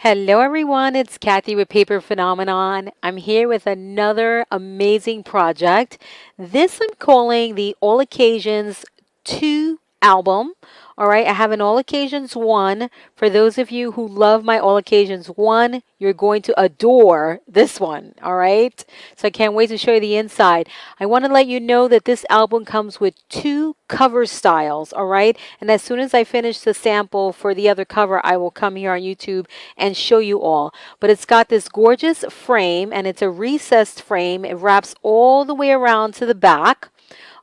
Hello everyone, it's Kathy with Paper Phenomenon. I'm here with another amazing project. This I'm calling the All Occasions 2 album. All right, I have an All Occasions 1. For those of you who love my All Occasions 1, you're going to adore this one. All right, so I can't wait to show you the inside. I want to let you know that this album comes with 2 cover styles. All right, and as soon as I finish the sample for the other cover, I will come here on YouTube and show you all. But it's got this gorgeous frame, and it's a recessed frame. It wraps all the way around to the back.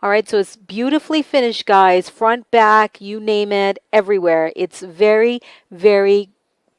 All right, so it's beautifully finished, guys. Front, back, you name it, everywhere. It's very, very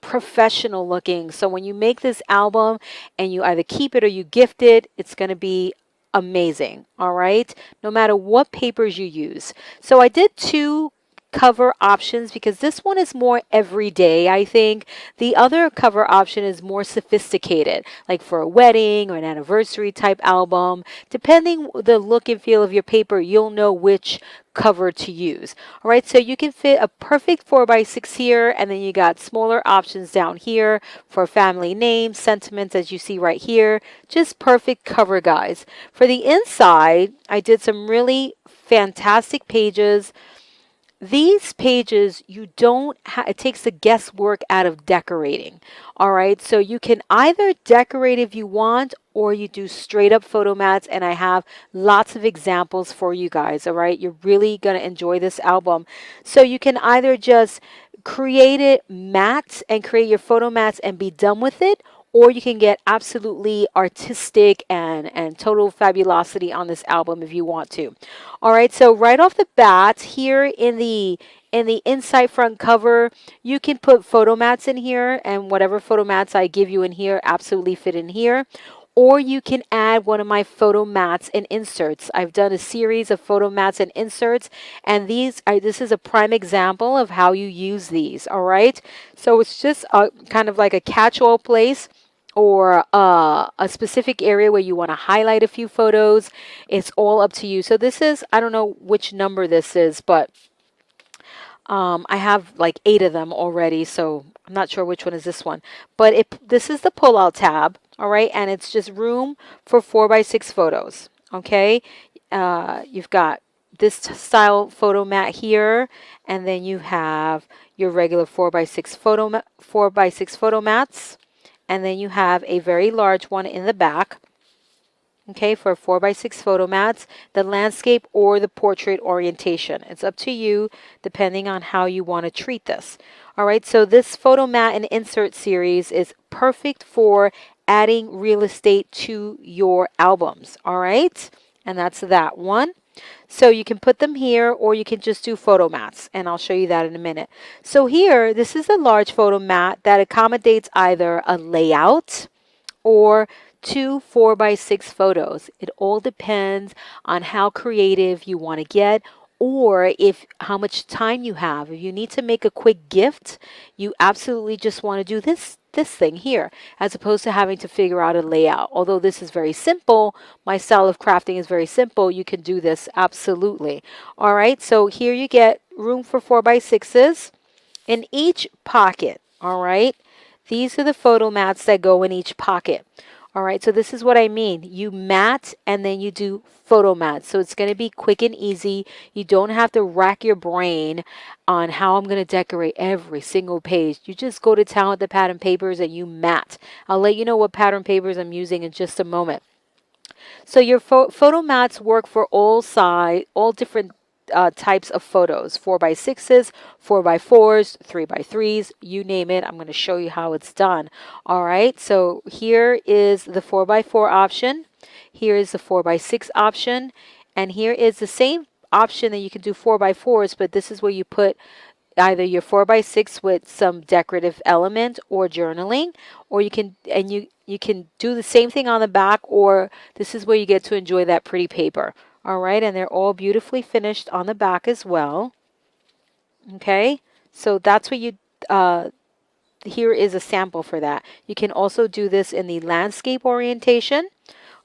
professional looking. So when you make this album and you either keep it or you gift it, it's going to be amazing. All right, no matter what papers you use. So I did 2 cover options because this one is more everyday. I think the other cover option is more sophisticated, like for a wedding or an anniversary type album. Depending the look and feel of your paper, you'll know which cover to use. All right, so you can fit a perfect 4x6 here, and then you got smaller options down here for family names, sentiments, as you see right here. Just perfect cover, guys. For the inside, I did some really fantastic pages. These pages, you don't it takes the guesswork out of decorating. All right, so you can either decorate if you want, or you do straight up photo mats, and I have lots of examples for you guys. All right, you're really going to enjoy this album. So you can either just create it mats and create your photo mats and be done with it, or you can get absolutely artistic and total fabulosity on this album if you want to. All right, so right off the bat here in the inside front cover, you can put photo mats in here, and whatever photo mats I give you in here absolutely fit in here. Or you can add one of my photo mats and inserts. I've done a series of photo mats and inserts, and this is a prime example of how you use these. All right, so it's just kind of like a catch-all place, or a specific area where you want to highlight a few photos. It's all up to you. So this is, I don't know which number this is, but I have like 8 of them already, so I'm not sure which one is this one. But this is the pull-out tab, all right, and it's just room for 4x6 photos. Okay, you've got this style photo mat here, and then you have your regular 4x6 photo mats. And then you have a very large one in the back, okay, for 4x6 photo mats, the landscape or the portrait orientation. It's up to you depending on how you want to treat this. All right, so this photo mat and insert series is perfect for adding real estate to your albums. All right, and that's that one. So you can put them here, or you can just do photo mats, and I'll show you that in a minute. So here, this is a large photo mat that accommodates either a layout or 2 4x6 photos. It all depends on how creative you want to get, or if how much time you have. If you need to make a quick gift, you absolutely just want to do this thing here, as opposed to having to figure out a layout. Although this is very simple, my style of crafting is very simple, you can do this absolutely. All right, so here you get room for 4x6s in each pocket. All right, these are the photo mats that go in each pocket. All right, so this is what I mean. You mat and then you do photo mats. So it's going to be quick and easy. You don't have to rack your brain on how I'm going to decorate every single page. You just go to town with the pattern papers and you mat. I'll let you know what pattern papers I'm using in just a moment. So your photo mats work for all different types of photos, 4x6s, 4x4s, 3x3s, you name it. I'm going to show you how it's done. All right, so here is the 4x4 option. Here is the 4x6 option. And here is the same option that you can do 4x4s, but this is where you put either your 4x6 with some decorative element or journaling, or you can do the same thing on the back, or this is where you get to enjoy that pretty paper. All right, and they're all beautifully finished on the back as well. Okay, so that's what you, here is a sample for that. You can also do this in the landscape orientation.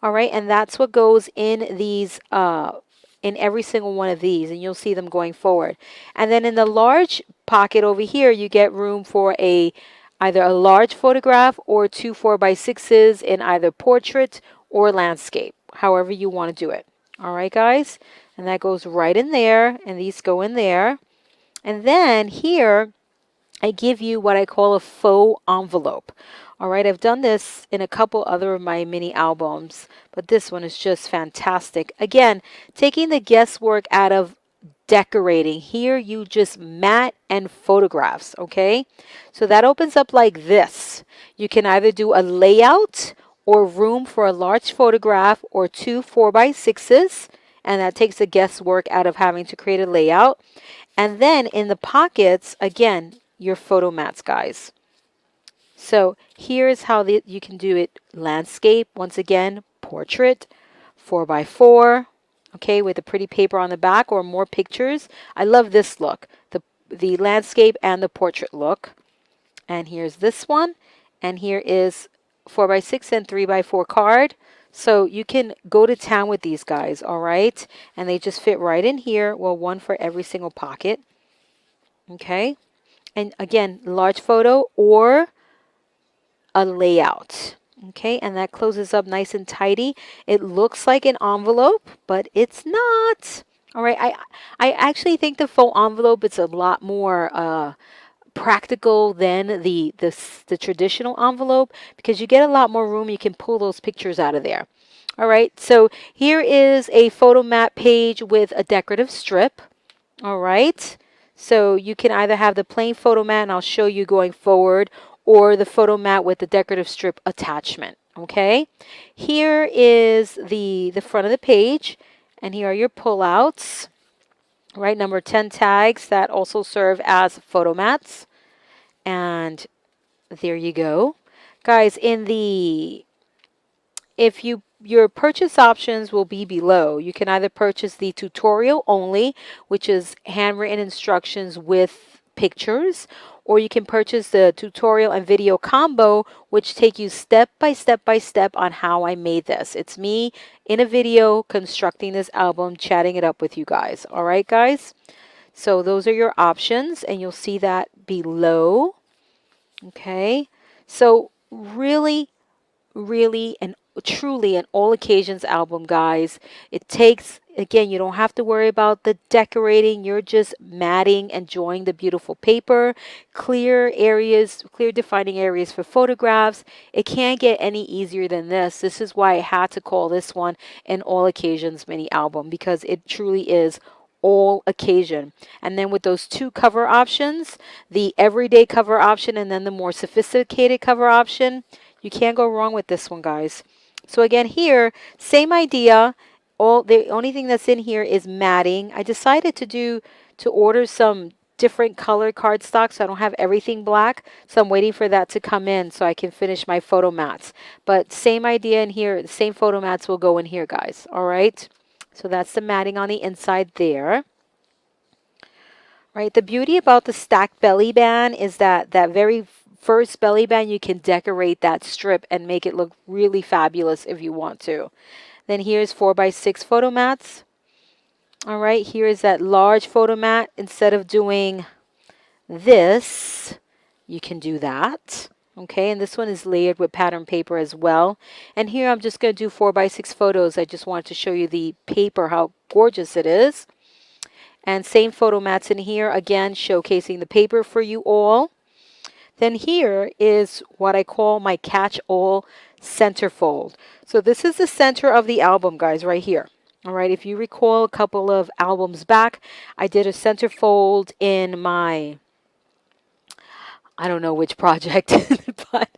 All right, and that's what goes in these, in every single one of these, and you'll see them going forward. And then in the large pocket over here, you get room for a either a large photograph or two 4x6s in either portrait or landscape, however you want to do it. All right, guys, and that goes right in there, and these go in there. And then here, I give you what I call a faux envelope. All right, I've done this in a couple other of my mini albums, but this one is just fantastic. Again, taking the guesswork out of decorating. Here you just mat and photographs, okay? So that opens up like this. You can either do a layout or room for a large photograph or two 4x6s, and that takes the guesswork out of having to create a layout. And then in the pockets, again, your photo mats, guys. So here's how you can do it. Landscape, once again, portrait, 4x4, okay, with a pretty paper on the back or more pictures. I love this look, the landscape and the portrait look. And here's this one. And here is 4x6 and 3x4 card. So you can go to town with these guys, all right? And they just fit right in here. Well, one for every single pocket. Okay. And again, large photo or a layout. Okay, and that closes up nice and tidy. It looks like an envelope, but it's not. All right, I actually think the faux envelope is a lot more practical than the traditional envelope, because you get a lot more room. You can pull those pictures out of there. All right, so here is a photo mat page with a decorative strip. All right, so you can either have the plain photo mat, and I'll show you going forward, or the photo mat with the decorative strip attachment. Okay, here is the front of the page, and here are your pullouts. Right, number 10 tags that also serve as photo mats. And there you go. Guys, your purchase options will be below. You can either purchase the tutorial only, which is handwritten instructions with pictures, or you can purchase the tutorial and video combo, which take you step by step on how I made this. It's me in a video constructing this album, chatting it up with you guys. All right, guys? So those are your options, and you'll see that below. Okay? So really, and truly an all occasions album, guys. It takes, again, you don't have to worry about the decorating. You're just matting, enjoying the beautiful paper, clear defining areas for photographs. It can't get any easier than this. This is why I had to call this one an all occasions mini album, because it truly is all occasion. And then with those two cover options, the everyday cover option and then the more sophisticated cover option, you can't go wrong with this one, guys. So again, here, same idea. The only thing that's in here is matting. I decided to order some different color cardstock, so I don't have everything black. So I'm waiting for that to come in so I can finish my photo mats. But same idea in here. The same photo mats will go in here, guys. All right. So that's the matting on the inside there. Right. The beauty about the stacked belly band is that very first belly band, you can decorate that strip and make it look really fabulous if you want to. Then here's 4x6 photo mats. All right, here is that large photo mat. Instead of doing this, you can do that. Okay, and this one is layered with pattern paper as well. And here I'm just going to do 4x6 photos. I just wanted to show you the paper, how gorgeous it is. And same photo mats in here, again, showcasing the paper for you all. Then here is what I call my catch-all centerfold. So this is the center of the album, guys, right here. All right, if you recall a couple of albums back, I did a centerfold in my, I don't know which project, but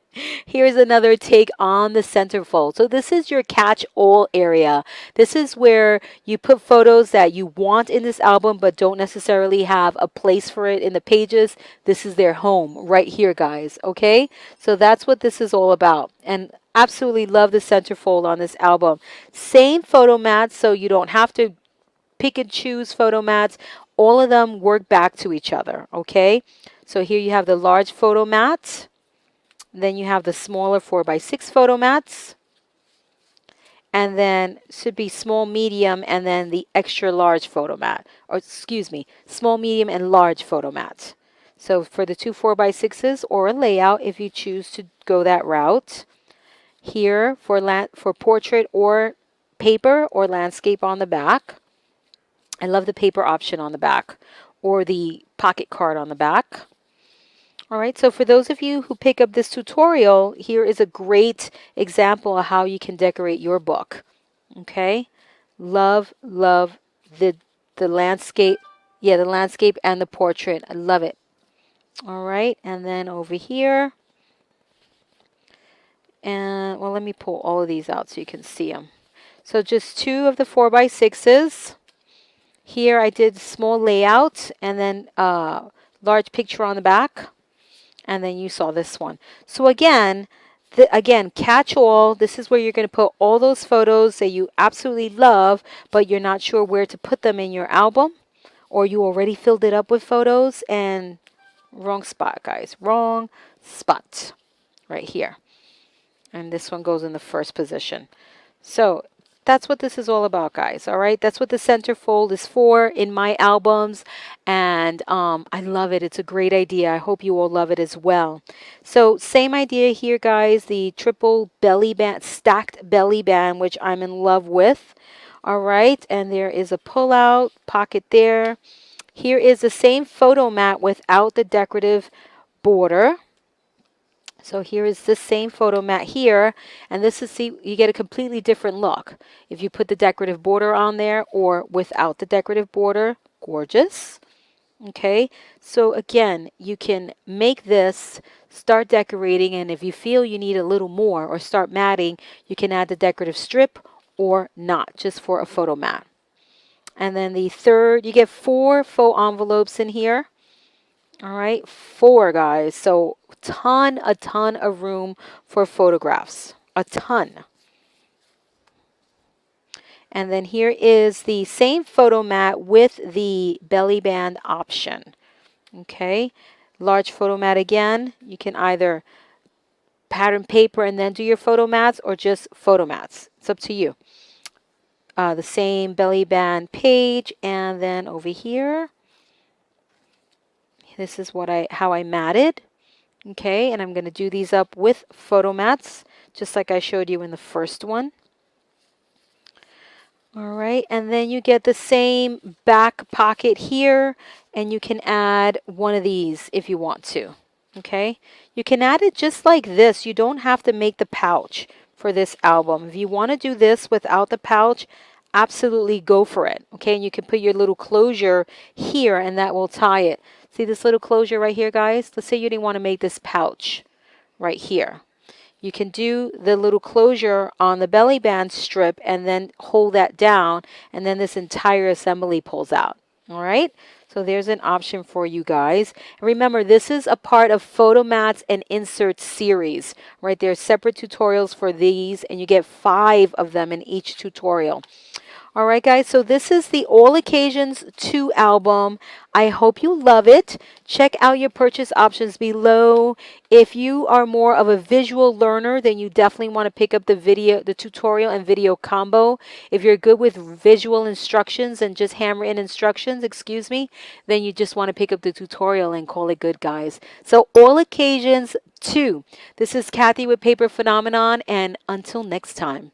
here's another take on the centerfold. So this is your catch-all area. This is where you put photos that you want in this album but don't necessarily have a place for it in the pages. This is their home right here, guys. Okay, so that's what this is all about. And absolutely love the centerfold on this album. Same photo mats, so you don't have to pick and choose photo mats. All of them work back to each other. Okay, so here you have the large photo mat. Then you have the smaller 4x6 photo mats. And then should be small, medium, and then the extra large photo mat. Or excuse me, small, medium, and large photo mats. So for the two 4x6s or a layout, if you choose to go that route. Here for portrait or paper or landscape on the back. I love the paper option on the back or the pocket card on the back. All right, so for those of you who pick up this tutorial, here is a great example of how you can decorate your book. Okay, love the landscape. Yeah, the landscape and the portrait. I love it. All right, and then over here, and well, let me pull all of these out so you can see them. So just two of the 4x6s. Here I did small layout and then large picture on the back. And then you saw this one. So again, catch all. This is where you're going to put all those photos that you absolutely love, but you're not sure where to put them in your album, or you already filled it up with photos. And wrong spot, guys. Wrong spot. Right here. And this one goes in the first position. So that's what this is all about, guys. All right, that's what the centerfold is for in my albums, and I love it. It's a great idea. I hope you all love it as well. So same idea here, guys. The triple belly band, stacked belly band, which I'm in love with. All right, and there is a pull-out pocket there. Here is the same photo mat without the decorative border. So here is the same photo mat here, and this is, see, you get a completely different look if you put the decorative border on there or without the decorative border. Gorgeous. Okay, so again, you can make this, start decorating, and if you feel you need a little more or start matting, you can add the decorative strip or not, just for a photo mat. And then the third, you get 4 faux envelopes in here. All right, 4, guys. So a ton of room for photographs. A ton. And then here is the same photo mat with the belly band option. Okay, large photo mat again. You can either pattern paper and then do your photo mats or just photo mats. It's up to you. The same belly band page, and then over here, this is how I matted. Okay, and I'm going to do these up with photo mats, just like I showed you in the first one. All right, and then you get the same back pocket here, and you can add one of these if you want to. Okay, you can add it just like this. You don't have to make the pouch for this album. If you want to do this without the pouch, absolutely go for it. Okay, and you can put your little closure here, and that will tie it. See this little closure right here, guys? Let's say you didn't want to make this pouch right here. You can do the little closure on the belly band strip and then hold that down, and then this entire assembly pulls out. All right, so there's an option for you guys. And remember, this is a part of Photo Mats and Insert series, right? There's separate tutorials for these, and you get 5 of them in each tutorial. All right, guys, so this is the All Occasions 2 album. I hope you love it. Check out your purchase options below. If you are more of a visual learner, then you definitely want to pick up the tutorial and video combo. If you're good with visual instructions and just hammer in instructions, then you just want to pick up the tutorial and call it good, guys. So All Occasions 2. This is Kathy with Paper Phenomenon, and until next time.